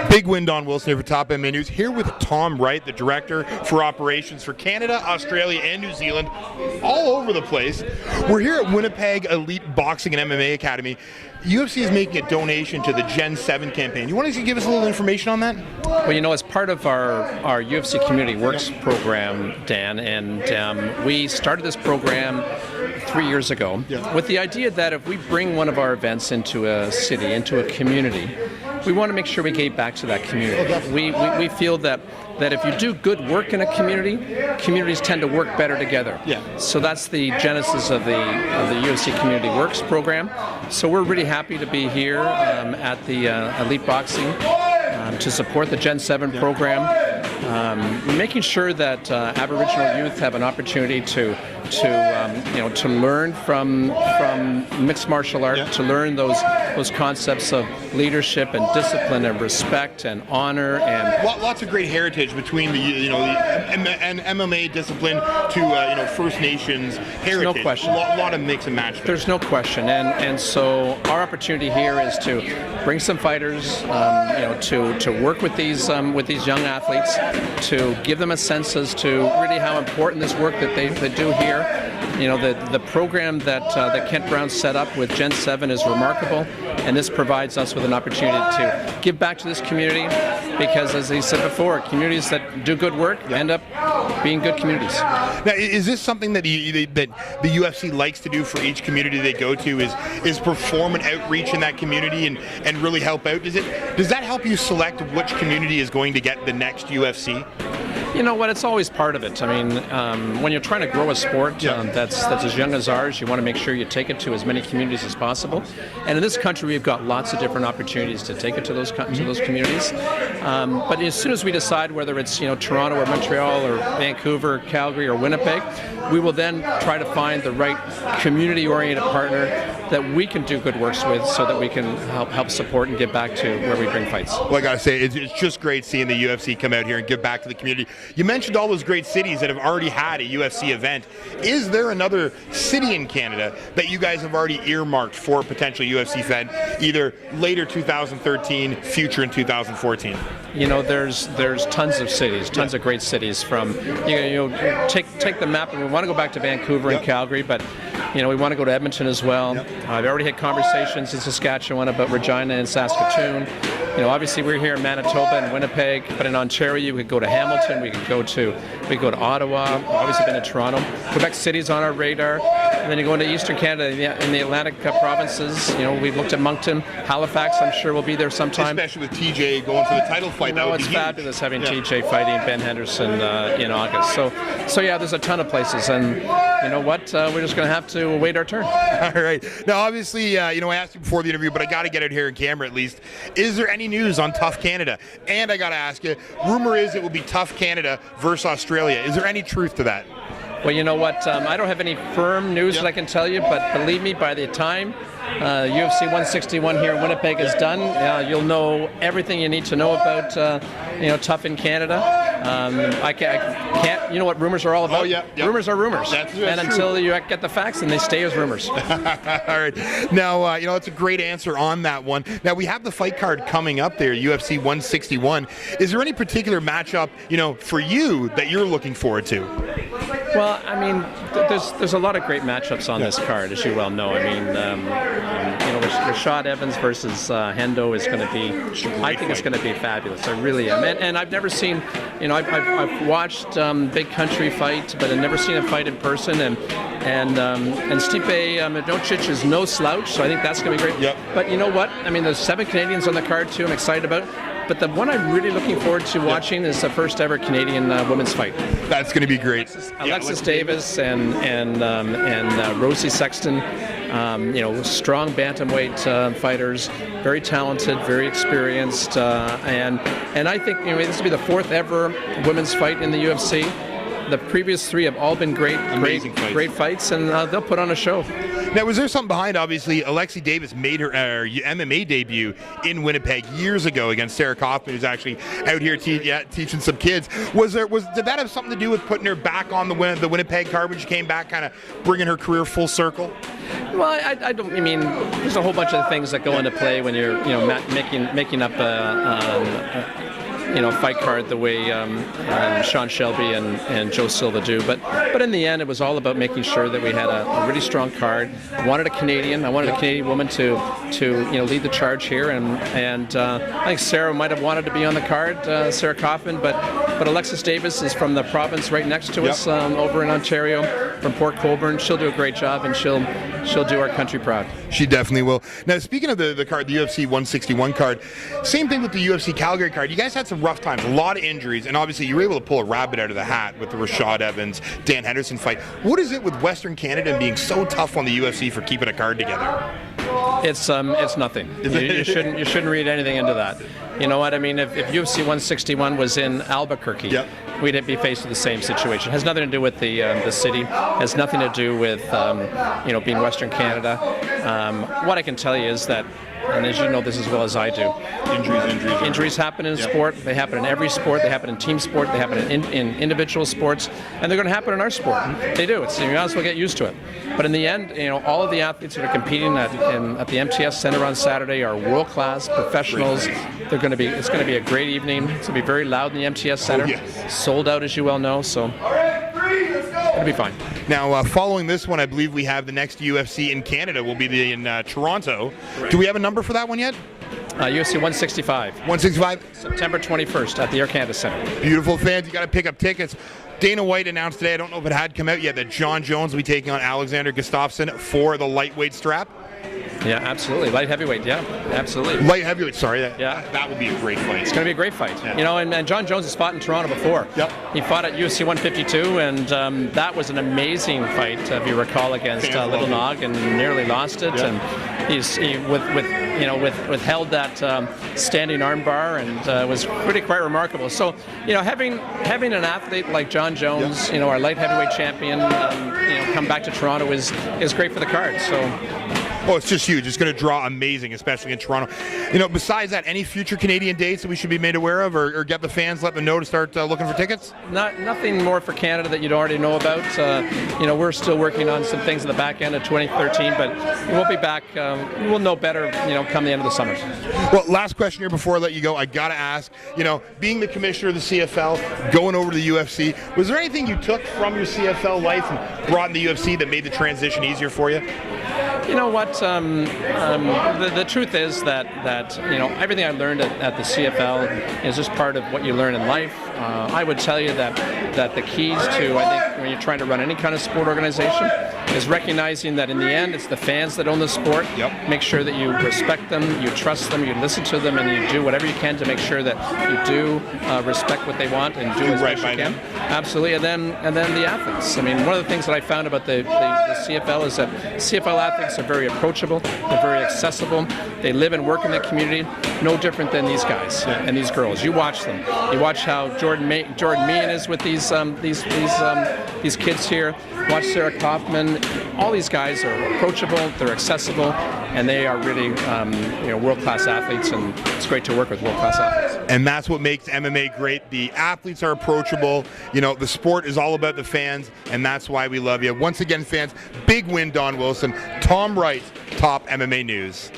Big win, Don Wilson here for Top MMA News. Here with Tom Wright, the Director for Operations for Canada, Australia, and New Zealand, all over the place. We're here at Winnipeg Elite Boxing and MMA Academy. UFC is making a donation to the Gen 7 campaign. You want to give us a little information on that? Well, you know, as part of our UFC Community Works program, Dan, and we started this program 3 years ago with the idea that if we bring one of our events into a city, into a community, we want to make sure we give back to that community. We feel that if you do good work in a community, communities tend to work better together. So that's the genesis of the UFC Community Works program. So we're really happy to be here at the Elite Boxing to support the Gen 7 program, making sure that Aboriginal youth have an opportunity to learn from mixed martial art, to learn those concepts of leadership and discipline and respect and honor and lots of great heritage between the MMA discipline to First Nations heritage. There's no question. A lot of mix and match there. There's no question, and so our opportunity here is to bring some fighters, to work with these young athletes, to give them a sense as to really how important this work that they do here. You know, the program that Kent Brown set up with Gen 7 is remarkable, and this provides us with an opportunity to give back to this community because, as he said before, communities that do good work end up being good communities. Now, is this something that the UFC likes to do for each community they go to, is perform an outreach in that community and really help out? Does that help you select which community is going to get the next UFC? You know what? It's always part of it. I mean, when you're trying to grow a sport that's as young as ours, you want to make sure you take it to as many communities as possible. And in this country, we've got lots of different opportunities to take it to those communities. But as soon as we decide whether it's Toronto or Montreal or Vancouver, Calgary or Winnipeg, we will then try to find the right community-oriented partner that we can do good works with, so that we can help support and give back to where we bring fights. Well, I gotta say, it's just great seeing the UFC come out here and give back to the community. You mentioned all those great cities that have already had a UFC event. Is there another city in Canada that you guys have already earmarked for a potential UFC event, either later 2013, future in 2014? You know, there's tons of cities, tons of great cities. From take the map, and we want to go back to Vancouver and Calgary, but we want to go to Edmonton as well. I've already had conversations in Saskatchewan about Regina and Saskatoon. Obviously we're here in Manitoba and Winnipeg, but in Ontario we could go to Hamilton, we could go to Ottawa, obviously been to Toronto. Quebec City's on our radar, and then you go into Eastern Canada in the Atlantic provinces. We've looked at Moncton, Halifax. I'm sure we'll be there sometime. Especially with TJ going for the title fight. It's fabulous having TJ fighting Ben Henderson in August. So yeah, there's a ton of places, and you know what? We're just going to have to wait our turn. All right. Now, obviously, I asked you before the interview, but I got to get it here on camera at least. Is there any news on Tough Canada? And I got to ask you, rumor is it will be Tough Canada versus Australia. Is there any truth to that? Well, you know what? I don't have any firm news that I can tell you, but believe me, by the time UFC 161 here in Winnipeg is done, you'll know everything you need to know about Tough in Canada. I can't. You know what rumors are all about? Rumors are rumors. That's and until true. you get the facts, and they stay as rumors. All right. Now, that's a great answer on that one. Now, we have the fight card coming up there, UFC 161. Is there any particular matchup, for you that you're looking forward to? Well, I mean, there's a lot of great matchups on this card, as you well know. I mean, Rashad Evans versus Hendo is going to be. I think it's going to be fabulous. I really am. And I've never seen. I've watched Big Country fight, but I've never seen him fight in person. And Stipe Miocic is no slouch, so I think that's going to be great. But you know what? I mean, there's 7 Canadians on the card too. I'm excited about. But the one I'm really looking forward to watching is the first ever Canadian women's fight. That's going to be great. Alexis Davis and Rosie Sexton, strong bantamweight fighters, very talented, very experienced, and I think this will be the 4th ever women's fight in the UFC. The previous 3 have all been great fights, and they'll put on a show. Now, was there something behind? Obviously, Alexi Davis made her MMA debut in Winnipeg years ago against Sarah Kaufman, who's actually out here teaching some kids. Did that have something to do with putting her back on the Winnipeg card when she came back, kind of bringing her career full circle? Well, I don't. I mean, there's a whole bunch of things that go into play when you're, making up fight card the way Sean Shelby and Joe Silva do. But in the end, it was all about making sure that we had a really strong card. I wanted a Canadian woman to lead the charge here, and I think Sarah might have wanted to be on the card, Sarah Kaufman, but Alexis Davis is from the province right next to us over in Ontario, from Port Colborne. She'll do a great job, and she'll do our country proud. She definitely will. Now, speaking of the card, the UFC 161 card, same thing with the UFC Calgary card. You guys had some rough times, a lot of injuries, and obviously you were able to pull a rabbit out of the hat with the Rashad Evans, Dan Henderson fight. What is it with Western Canada and being so tough on the UFC for keeping a card together? It's nothing. You shouldn't read anything into that. You know what I mean? If UFC 161 was in Albuquerque, we'd be faced with the same situation. It has nothing to do with the city. It has nothing to do with being Western Canada. What I can tell you is that, and as you know this as well as I do, injuries happen in sport. They happen in every sport. They happen in team sport. They happen in individual sports, and they're going to happen in our sport. They do. You might as well get used to it. But in the end, all of the athletes that are competing at the MTS Center on Saturday are world-class professionals. It's going to be a great evening. It's going to be very loud in the MTS Center. Sold out, as you well know. So it'll be fine. Now, following this one, I believe we have the next UFC in Canada. Will be in Toronto. Do we have a number for that one yet? UFC 165. 165? September 21st at the Air Canada Center. Beautiful, fans. You got to pick up tickets. Dana White announced today, I don't know if it had come out yet, that John Jones will be taking on Alexander Gustafsson for the lightweight strap. Yeah, absolutely. Light heavyweight, yeah, absolutely. Light heavyweight, sorry. That would be a great fight. It's going to be a great fight. Yeah. And John Jones has fought in Toronto before. He fought at UFC 152, and that was an amazing fight, if you recall, against Little Nog, and nearly lost it. And he withheld that standing armbar, and was quite remarkable. So, having an athlete like John Jones, our light heavyweight champion, come back to Toronto is great for the card. So. Oh, it's just huge. It's going to draw amazing, especially in Toronto. Besides that, any future Canadian dates that we should be made aware of, or get the fans, let them know to start looking for tickets? Nothing more for Canada that you'd already know about. We're still working on some things at the back end of 2013, but we'll be back. We'll know better, come the end of the summer. Well, last question here before I let you go. I got to ask, being the commissioner of the CFL, going over to the UFC, was there anything you took from your CFL life and brought in the UFC that made the transition easier for you? You know what? The truth is that everything I learned at the CFL is just part of what you learn in life. I would tell you that the keys to, I think, when you're trying to run any kind of sport organization is recognizing that in the end it's the fans that own the sport. Make sure that you respect them, you trust them, you listen to them, and you do whatever you can to make sure that you do respect what they want and do as best you can. Absolutely. And then the athletes. I mean, one of the things that I found about the CFL is that CFL athletes are very approachable, they're very accessible, they live and work in the community, no different than these guys and these girls. You watch them. You watch how Jordan Meehan is with these kids here. Watch Sarah Kaufman. All these guys are approachable, they're accessible, and they are really world-class athletes, and it's great to work with world-class athletes. And that's what makes MMA great. The athletes are approachable. The sport is all about the fans, and that's why we love you. Once again, fans, big win, Don Wilson. Tom Wright, Top MMA News.